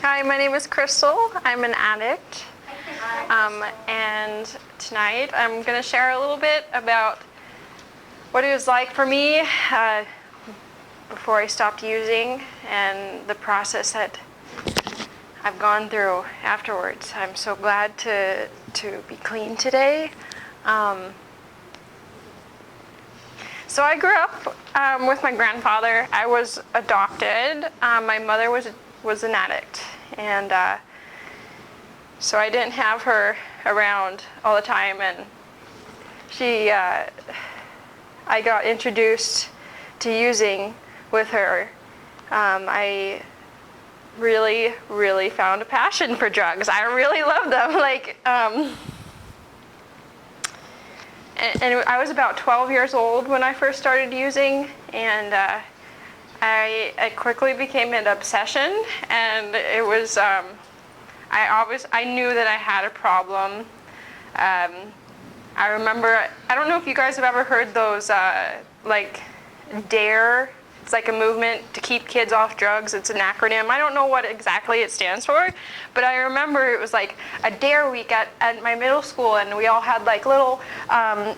Hi, my name is Crystal. I'm an addict. And tonight I'm going to share a little bit about what it was like for me before I stopped using and the process that I've gone through afterwards. I'm so glad to be clean today. So I grew up with my grandfather. I was adopted. My mother was an addict, and so I didn't have her around all the time. And I got introduced to using with her. I really, really found a passion for drugs. I really love them. And I was about 12 years old when I first started using, and I quickly became an obsession, and it was, I knew that I had a problem. I remember, I don't know if you guys have ever heard those, DARE. It's like a movement to keep kids off drugs. It's an acronym. I don't know what exactly it stands for, but I remember it was like a DARE week at my middle school, and we all had like little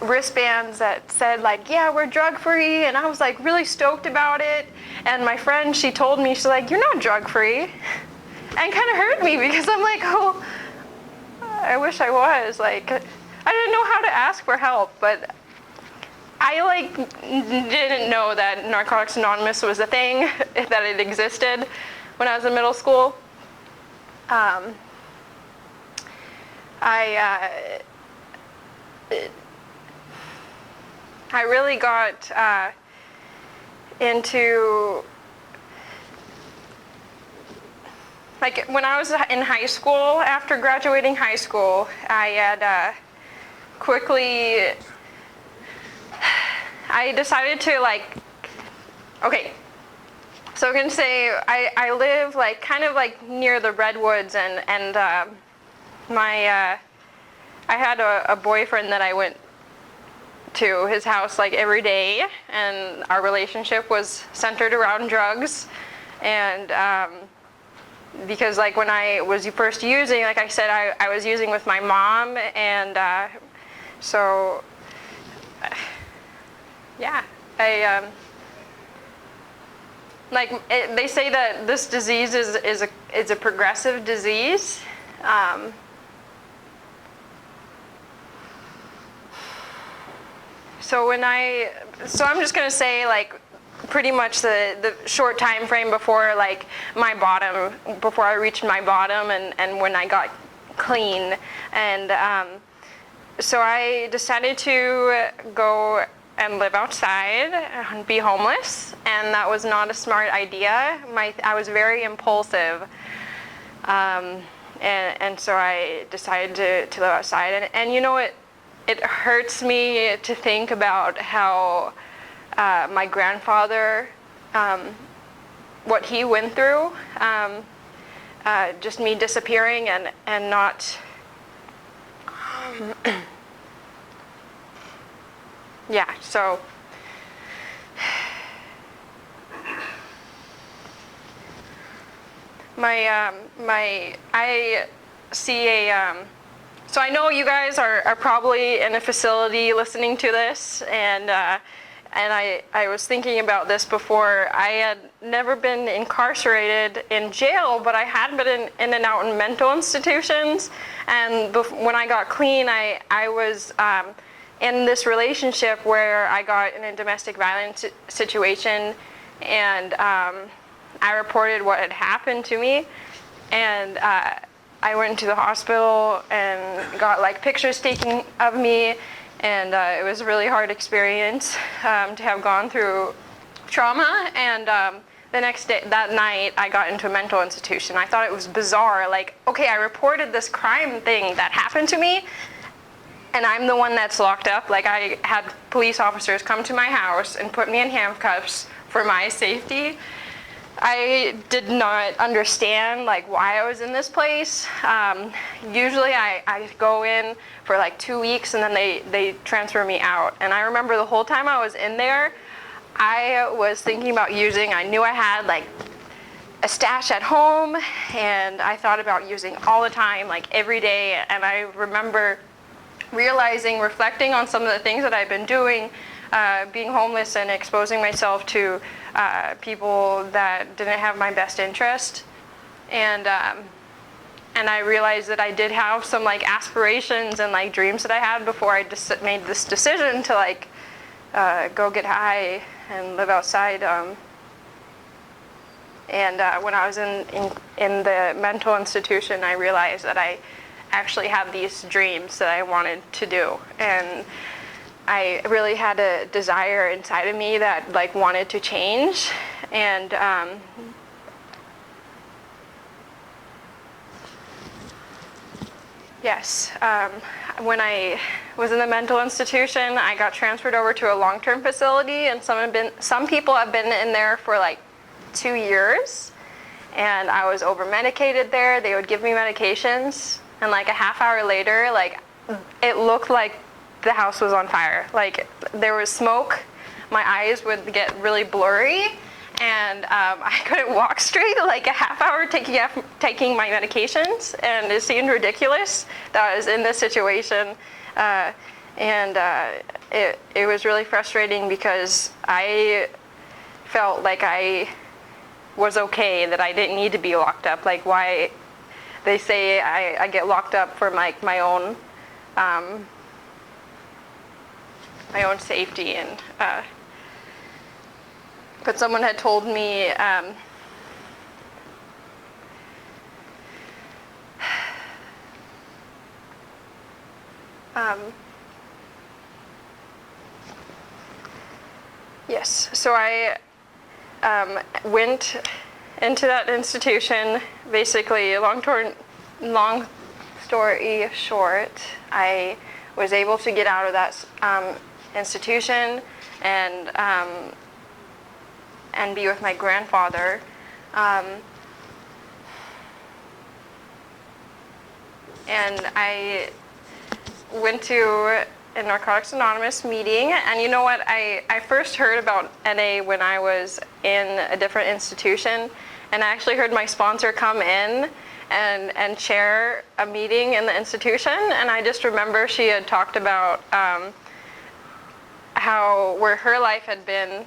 wristbands that said like, yeah, we're drug free, and I was like really stoked about it. And my friend, she told me, she's like, you're not drug free, and kind of hurt me because I'm like, oh, I wish I was. Like, I didn't know how to ask for help, but I didn't know that Narcotics Anonymous was a thing, that it existed when I was in middle school. I really got into, like, when I was in high school, after graduating high school, I had I decided to okay, so I'm gonna say I live kind of near the redwoods, and I had a boyfriend that I went to his house every day, and our relationship was centered around drugs. And because when I was first using, like I said, I was using with my mom, and so yeah, they say that this disease is a progressive disease. So I'm just gonna say pretty much the short time frame before my bottom, before I reached my bottom, and when I got clean. And so I decided to go and live outside and be homeless, and that was not a smart idea. I was very impulsive, and so I decided to live outside. And you know, it hurts me to think about how my grandfather, what he went through, just me disappearing and not. Yeah, so I see so I know you guys are probably in a facility listening to this, and I was thinking about this before. I had never been incarcerated in jail, but I had been in and out in mental institutions. And when I got clean, I was in this relationship where I got in a domestic violence situation, and I reported what had happened to me, and I went to the hospital and got pictures taken of me, and it was a really hard experience to have gone through trauma. And the next day, that night, I got into a mental institution. I thought it was bizarre, okay, I reported this crime thing that happened to me, and I'm the one that's locked up. I had police officers come to my house and put me in handcuffs for my safety. I did not understand why I was in this place. Usually I go in for 2 weeks, and then they transfer me out. And I remember the whole time I was in there, I was thinking about using. I knew I had a stash at home, and I thought about using all the time, like every day. And I remember realizing, reflecting on some of the things that I've been doing, being homeless and exposing myself to people that didn't have my best interest. And I realized that I did have some like aspirations and like dreams that I had before I just made this decision to like go get high and live outside. When I was in the mental institution, I realized that I actually had these dreams that I wanted to do. And I really had a desire inside of me that like wanted to change. And yes, when I was in the mental institution, I got transferred over to a long-term facility, and some people have been in there for like 2 years, and I was over-medicated there. They would give me medications, and like a half hour later, like it looked like the house was on fire. Like there was smoke, my eyes would get really blurry, and I couldn't walk straight. Like a half hour taking my medications, and it seemed ridiculous that I was in this situation. It was really frustrating because I felt like I was okay, that I didn't need to be locked up. Like why they say I get locked up for like my own safety, and but someone had told me yes, so I went into that institution. Basically, long story short, I was able to get out of that institution and be with my grandfather. And I went to a Narcotics Anonymous meeting, and you know what? I first heard about NA when I was in a different institution, and I actually heard my sponsor come in and chair a meeting in the institution, and I just remember she had talked about where her life had been,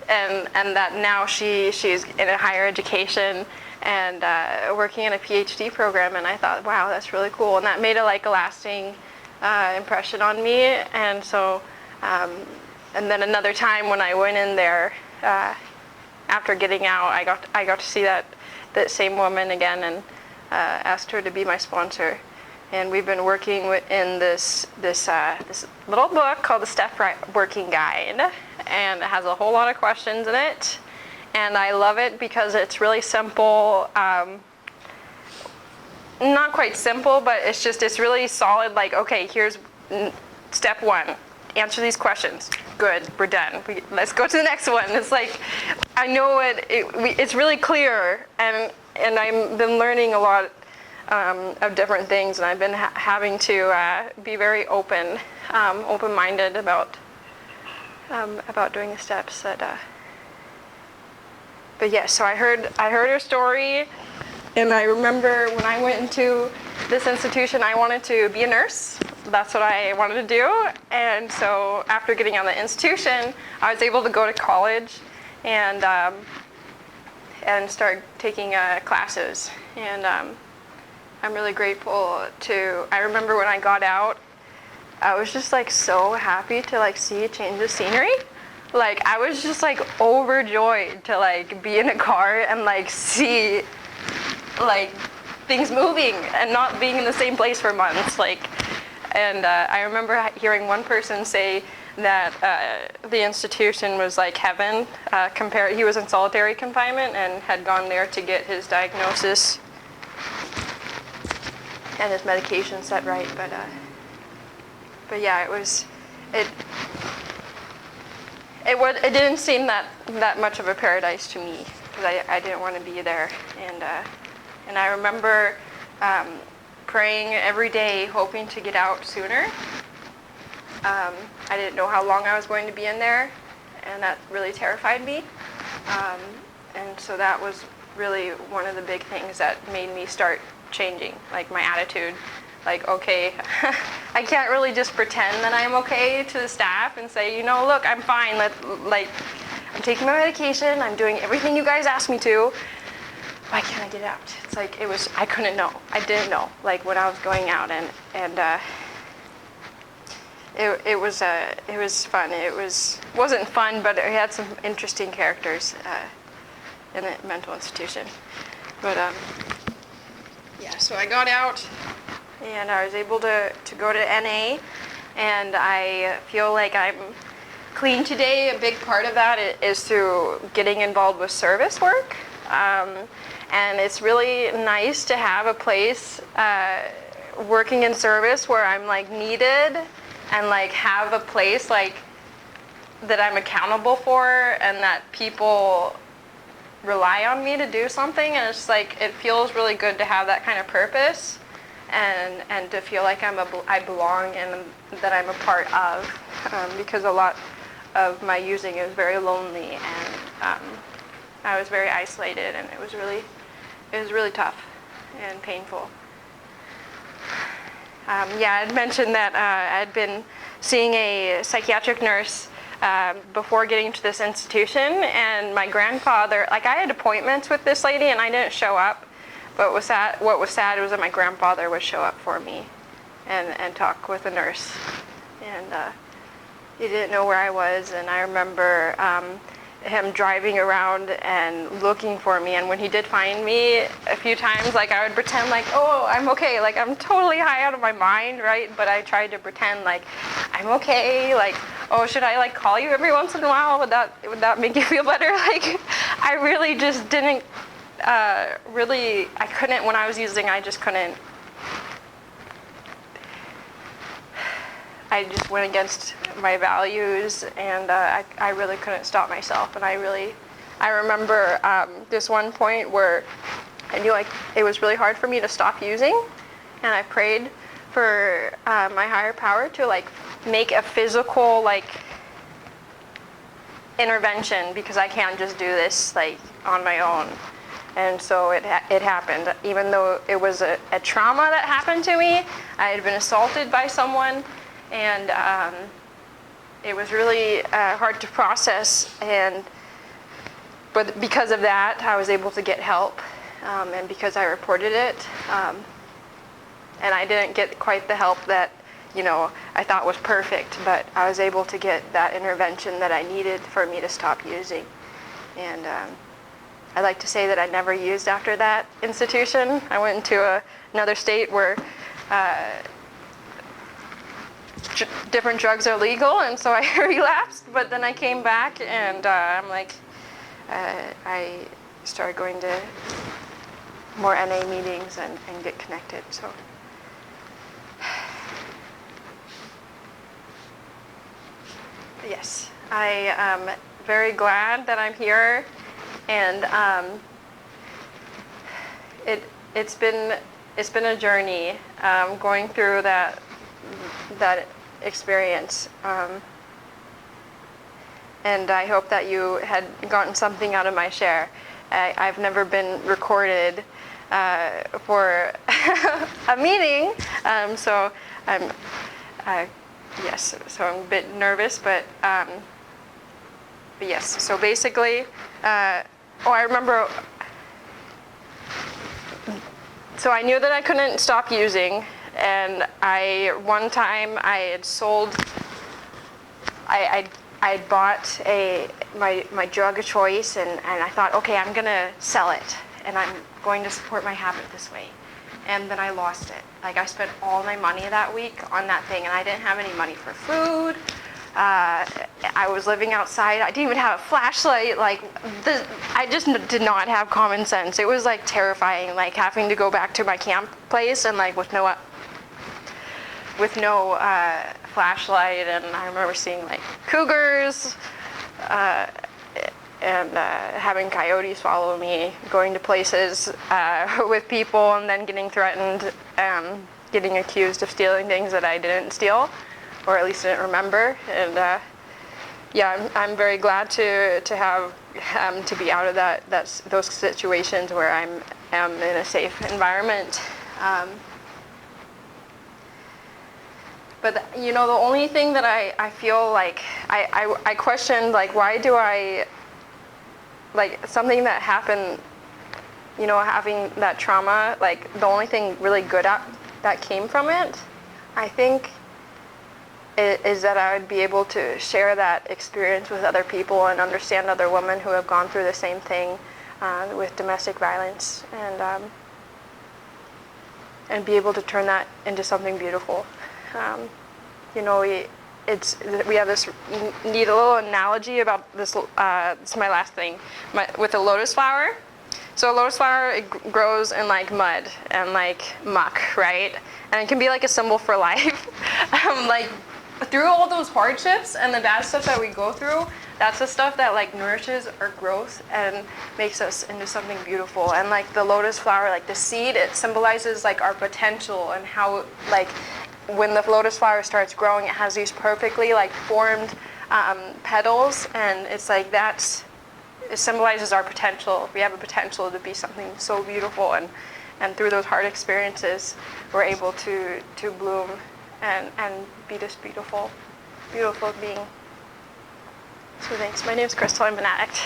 and that now she's in a higher education and working in a PhD program, and I thought, wow, that's really cool, and that made a lasting impression on me. And so and then another time when I went in there after getting out, I got to see that same woman again, and asked her to be my sponsor. And we've been working in this little book called the Step Working Guide, and it has a whole lot of questions in it, and I love it because it's really simple. Not quite simple, but it's really solid. Like, okay, here's step 1, answer these questions. Good, we're done. Let's go to the next one. It's like, I know it's really clear, and I've been learning a lot of different things, and I've been having to be very open-minded about doing the steps. But yes, so I heard her story. And I remember when I went into this institution, I wanted to be a nurse. That's what I wanted to do. And so after getting out of the institution, I was able to go to college and start taking classes. And I'm really grateful I remember when I got out, I was just like so happy to see a change of scenery. Like I was just like overjoyed to be in a car and see things moving and not being in the same place for months. And I remember hearing one person say that the institution was like heaven. He was in solitary confinement and had gone there to get his diagnosis and his medication set right. But yeah, it didn't seem that much of a paradise to me, because I didn't want to be there. And I remember praying every day, hoping to get out sooner. I didn't know how long I was going to be in there, and that really terrified me. And so that was really one of the big things that made me start changing, like my attitude. Like, okay, I can't really just pretend that I'm okay to the staff and say, look, I'm fine. I'm taking my medication. I'm doing everything you guys asked me to. Why can't I get out? It's like, I couldn't know. I didn't know, like when I was going out, and it was fun. Wasn't fun, but it had some interesting characters in a mental institution. But yeah, so I got out, and I was able to go to NA, and I feel like I'm clean today. A big part of that is through getting involved with service work. And it's really nice to have a place working in service where I'm like needed, and like have a place like that I'm accountable for, and that people rely on me to do something. And it's like, it feels really good to have that kind of purpose, and to feel like I belong and that I'm a part of, because a lot of my using is very lonely, and I was very isolated, and it was really tough and painful. I'd mentioned that I'd been seeing a psychiatric nurse before getting to this institution, and my grandfather, like I had appointments with this lady and I didn't show up, but what was sad was that my grandfather would show up for me and talk with the nurse, and he didn't know where I was, and I remember him driving around and looking for me, and when he did find me a few times, like I would pretend like, oh, I'm okay, like I'm totally high out of my mind, right? But I tried to pretend like I'm okay, like, oh, should I like call you every once in a while? Would that make you feel better? Like, I really just didn't I couldn't, when I was using, I just couldn't. I just went against my values, and I really couldn't stop myself. And I remember this one point where I knew like it was really hard for me to stop using, and I prayed for my higher power to like make a physical like intervention, because I can't just do this like on my own. And so it happened. Even though it was a trauma that happened to me, I had been assaulted by someone, and it was really hard to process. But because of that, I was able to get help, and because I reported it, and I didn't get quite the help that I thought was perfect, but I was able to get that intervention that I needed for me to stop using. And I like to say that I never used after that institution. I went into another state where different drugs are legal, and so I relapsed, but then I came back, and I'm like, I started going to more NA meetings and get connected. So yes, I am very glad that I'm here, and it's been a journey going through that experience, and I hope that you had gotten something out of my share. I've never been recorded for a meeting, so I'm so I'm a bit nervous, but yes. So basically, I remember. So I knew that I couldn't stop using, and one time I had sold. I had bought my drug of choice, and I thought, okay, I'm gonna sell it, and I'm going to support my habit this way. And then I lost it. Like, I spent all my money that week on that thing, and I didn't have any money for food. I was living outside. I didn't even have a flashlight. I just did not have common sense. It was like terrifying, like having to go back to my camp place and like with no flashlight. And I remember seeing like cougars and having coyotes follow me, going to places with people, and then getting threatened, getting accused of stealing things that I didn't steal, or at least didn't remember. And yeah, I'm very glad to have to be out of those situations where am in a safe environment. But you know, the only thing that I feel like I questioned, like, why do I, like, something that happened, you know, having that trauma, like, the only thing really good that came from it, I think, is that I would be able to share that experience with other people and understand other women who have gone through the same thing with domestic violence, and be able to turn that into something beautiful. You know, we have this neat little analogy about this. This is my last thing, with a lotus flower. So a lotus flower, it grows in like mud and like muck, right? And it can be like a symbol for life. Like, through all those hardships and the bad stuff that we go through, that's the stuff that like nourishes our growth and makes us into something beautiful. And like the lotus flower, like the seed, it symbolizes like our potential, and how, like, when the lotus flower starts growing, it has these perfectly like formed petals, and it's like it symbolizes our potential. We have a potential to be something so beautiful, and through those hard experiences, we're able to bloom and be this beautiful being. So thanks. My name's Crystal. I'm an addict.